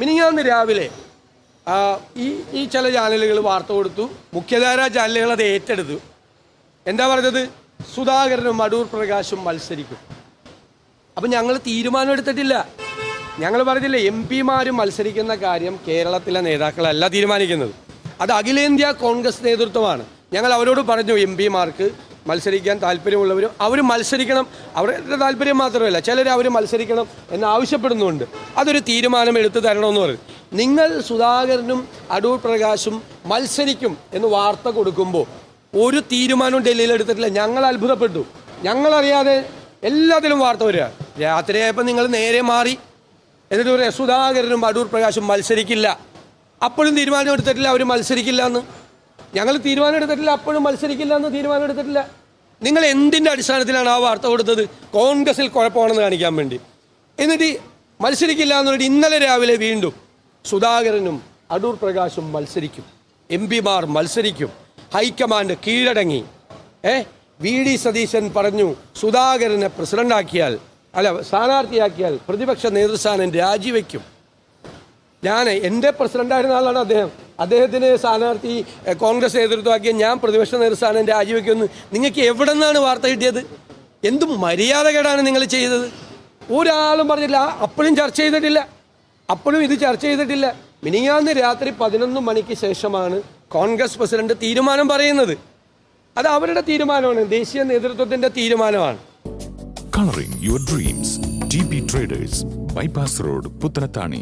മിനിങ്ങാന്ന് രാവിലെ ഈ ചില ചാനലുകൾ വാർത്ത കൊടുത്തു, മുഖ്യധാരാ ചാനലുകൾ അത് ഏറ്റെടുത്തു. എന്താ പറഞ്ഞത്? സുധാകരനും അടൂർ പ്രകാശും മത്സരിക്കും. അപ്പം ഞങ്ങൾ തീരുമാനം എടുത്തിട്ടില്ല. ഞങ്ങൾ പറഞ്ഞില്ല, MP-മാരും മത്സരിക്കുന്ന കാര്യം കേരളത്തിലെ നേതാക്കളല്ല തീരുമാനിക്കുന്നത്, അത് അഖിലേന്ത്യാ കോൺഗ്രസ് നേതൃത്വമാണ്. ഞങ്ങൾ അവരോട് പറഞ്ഞു, MP-മാർക്ക് മത്സരിക്കാൻ താല്പര്യമുള്ളവരും അവർ മത്സരിക്കണം. അവരുടെ താല്പര്യം മാത്രമല്ല, ചിലർ അവർ മത്സരിക്കണം എന്ന് ആവശ്യപ്പെടുന്നുണ്ട്. അതൊരു തീരുമാനം എടുത്തു തരണമെന്ന് പറയും. നിങ്ങൾ സുധാകരനും അടൂർ പ്രകാശും മത്സരിക്കും എന്ന് വാർത്ത കൊടുക്കുമ്പോൾ ഒരു തീരുമാനവും ഡൽഹിയിൽ എടുത്തിട്ടില്ല. ഞങ്ങൾ അത്ഭുതപ്പെട്ടു. ഞങ്ങളറിയാതെ എല്ലാത്തിലും വാർത്ത വരിക. രാത്രിയായപ്പോൾ നിങ്ങൾ നേരെ മാറി, എന്നിട്ട് പറയാം സുധാകരനും അടൂർ പ്രകാശും മത്സരിക്കില്ല. അപ്പോഴും തീരുമാനം എടുത്തിട്ടില്ല അവർ മത്സരിക്കില്ല എന്ന്. ഞങ്ങൾ തീരുമാനം എടുത്തിട്ടില്ല, അപ്പോഴും മത്സരിക്കില്ല എന്ന് തീരുമാനം എടുത്തിട്ടില്ല. നിങ്ങൾ എന്തിൻ്റെ അടിസ്ഥാനത്തിലാണ് ആ വാർത്ത കൊടുത്തത്? കോൺഗ്രസിൽ കുഴപ്പമാണെന്ന് കാണിക്കാൻ വേണ്ടി. എന്നിട്ട് മത്സരിക്കില്ല എന്ന് പറഞ്ഞിട്ട് ഇന്നലെ രാവിലെ വീണ്ടും സുധാകരനും അടൂർ പ്രകാശും മത്സരിക്കും, MP-മാർ മത്സരിക്കും, ഹൈക്കമാൻഡ് കീഴടങ്ങി. VD സതീശൻ പറഞ്ഞു, സുധാകരനെ സ്ഥാനാർത്ഥിയാക്കിയാൽ പ്രതിപക്ഷ നേതൃസ്ഥാനം രാജിവെക്കും. എൻ്റെ പ്രസിഡൻ്റായിരുന്ന ആളാണ് അദ്ദേഹം. അദ്ദേഹത്തിന് സ്ഥാനാർത്ഥി കോൺഗ്രസ് നേതൃത്വമാക്കിയ ഞാൻ പ്രതിപക്ഷ നേതൃസ്ഥാനം രാജിവെക്കുമെന്ന് നിങ്ങൾക്ക് എവിടെ നിന്നാണ് വാർത്ത കിട്ടിയത്? എന്ത് മര്യാദകേടാണ് നിങ്ങൾ ചെയ്തത്? ഒരാളും പറഞ്ഞില്ല. അപ്പോഴും ചർച്ച ചെയ്തിട്ടില്ല, അപ്പോഴും ഇത് ചർച്ച ചെയ്തിട്ടില്ല. മിനിങ്ങാന്ന് രാത്രി 11 മണിക്ക് ശേഷമാണ് കോൺഗ്രസ് പ്രസിഡന്റ് തീരുമാനം പറയുന്നത്. അത് അവരുടെ തീരുമാനമാണ്, ദേശീയ നേതൃത്വത്തിൻ്റെ തീരുമാനമാണ്. Coloring your dreams. TB Traders, Bypass Road, Puttanatani.